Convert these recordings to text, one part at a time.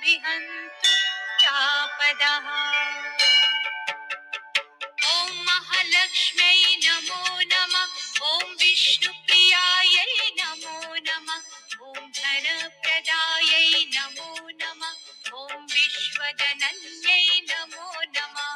विहन्तु चापदः। ॐ महालक्ष्म्यै नमो नमः। ॐ विष्णुप्रियायै नमो नमः। ॐ धनप्रदायै नमो नमः। ॐ विश्वजनन्यै नमो नमः।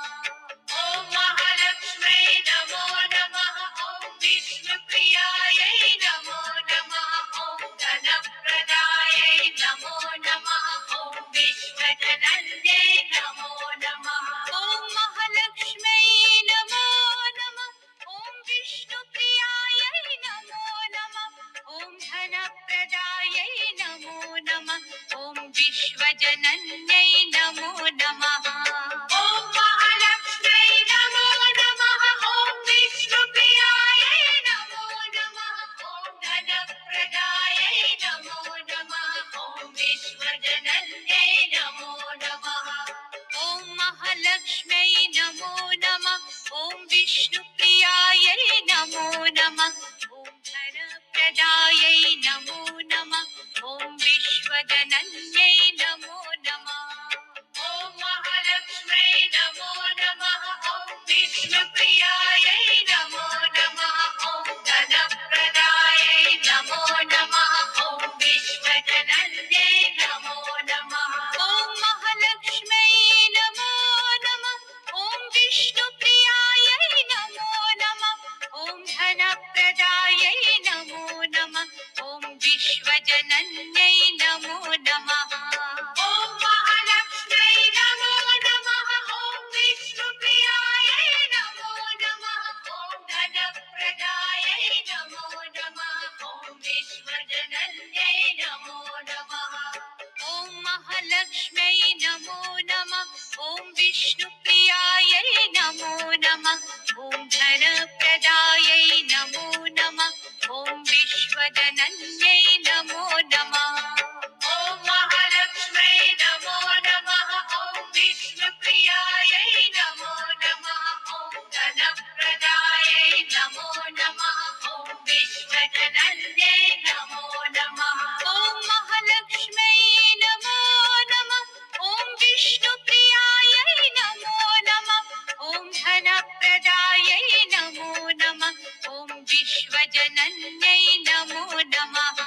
ॐ महालक्ष्म्यै नमो नमः। ॐ विष्णुप्रियायै नमो नमः। ॐ धनप्रदायै नमो नमः। ॐ विश्वजनन्यै नमो नमः। ॐ महालक्ष्म्यै नमो नमः। ॐ विष्णुप्रियायै नमो नमः। ॐ धनप्रदायै नमो नमः। ॐ विश्वजनन्यै नमो नमः। ॐ महालक्ष्म्यै नमो नमः। ॐ विष्णुप्रियायै नमो नमः। ॐ धनप्रदायै नमो नमः। ॐ विश्वजनन्यै नमो नमः। ॐ महालक्ष्म्यै नमो नमः। ॐ विष्णुप्रियायै नमो नमः। ॐ धनप्रदायै नमो नमः। ॐ विश्वजनन्यै नमो नमः। ॐ महालक्ष्म्यै नमो नमः। ॐ विष्णुप्रियायै नमो नमः। ॐ धनप्रदायै नमो नमः। ॐ विश्वजनन्यै नमो नमः। ॐ महालक्ष्म्यै नमो नमः। ॐ विष्णुप्रियायै नमो नमः। ॐ धनप्रदायै नमो नमः। ॐ विश्वजनन्यै नमो नमः। ॐ महालक्ष्म्यै नमो नमः। ॐ विष्णुप्रियायै नमो नमः। ॐ धनप्रदायै नमो नमः। ॐ विश्वजनन्यै नमो नमः। ॐ महालक्ष्म्यै नमो नमः। ॐ विष्णुप्रियायै नमो नमः। ॐ धनप्रदायै नमो नमः। ॐ विश्वजनन्यै नमो नमः। ॐ महालक्ष्म्यै नमो नमः। ॐ विष्णुप्रियायै नमो नमः। ॐ धनप्रदायै नमो नमः। ॐ विश्वजनन्यै नमो नमः। ॐ महालक्ष्म्यै नमो नमः। ॐ विष्णुप्रियायै नमो नमः। ॐ धनप्रदायै नमो नमः। ॐ विश्वजनन्यै नमो नमः।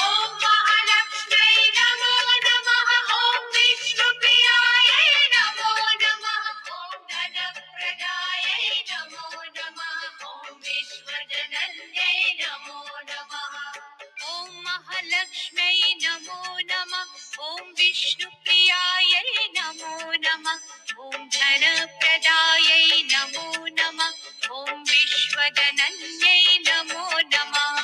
ॐ महालक्ष्म्यै नमो नमः। ॐ विष्णुप्रियायै नमो नमः। ॐ धनप्रदायै नमो नमः। ॐ विश्वजनन्यै नमो नमः। ॐ महालक्ष्म्यै नमो नमः। ॐ विष्णुप्रियायै नमो नमः। ॐ धनप्रदायै नमो नमः। ॐ विश्वजनन्यै नमो नमः।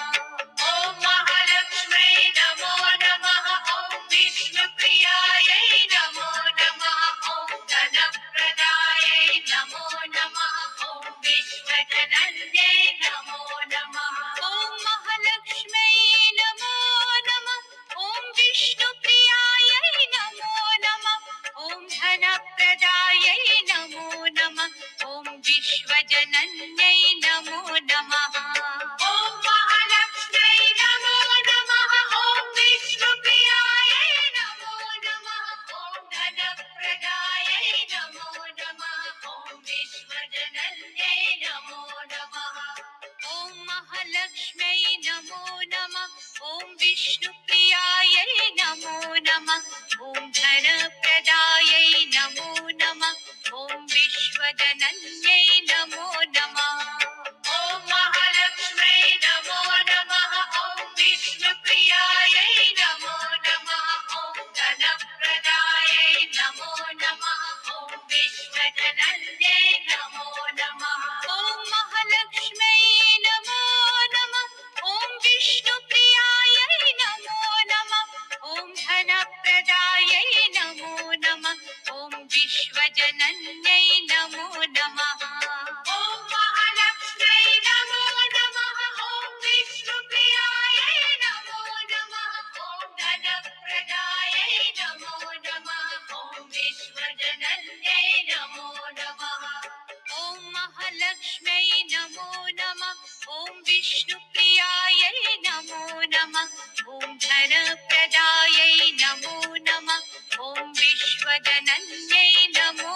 ॐ महालक्ष्म्यै नमो नमः। ॐ विष्णुप्रियायै नमो नमः। ॐ धनप्रदायै नमो नमः। ॐ विश्वजनन्यै नमो नमः। ॐ महालक्ष्म्यै नमो नमः। ॐ विष्णुप्रियायै नमो नमः। ॐ धनप्रदायै नमो नमः। ॐ विश्वजनन्यै नमो नमः। ॐ महालक्ष्म्यै नमो नमः। ॐ विष्णुप्रियायै नमो नमः। ॐ धनप्रदायै नमो नमः। ॐ विश्वजनन्यै नमो नमः। ॐ महालक्ष्म्यै नमो नमः। ॐ विष्णुप्रियायै नमो नमः। ॐ धनप्रदायै नमो नमः। ॐ विश्वजनन्यै नमो नमः। ॐ महालक्ष्म्यै नमो नमः। ॐ विष्णुप्रियायै नमो नमः। ॐ धनप्रदायै नमो नमः। ॐ विश्वजनन्यै नमो नमः। ॐ महालक्ष्म्यै नमो नमः। ॐ विष्णुप्रियायै नमो नमः। ॐ धनप्रदायै नमो नमः। ॐ विश्वजनन्यै नमो नमः। ॐ महालक्ष्म्यै नमो नमः। ॐ विष्णुप्रियायै नमो नमः। ॐ धनप्रदायै नमो नमः। ॐ विश्वजनन्यै नमो नमः। ॐ महालक्ष्म्यै नमो नमः। ॐ विष्णुप्रियायै नमो नमः। ॐ धनप्रदायै नमो नमः। ॐ विश्वजनन्यै नमो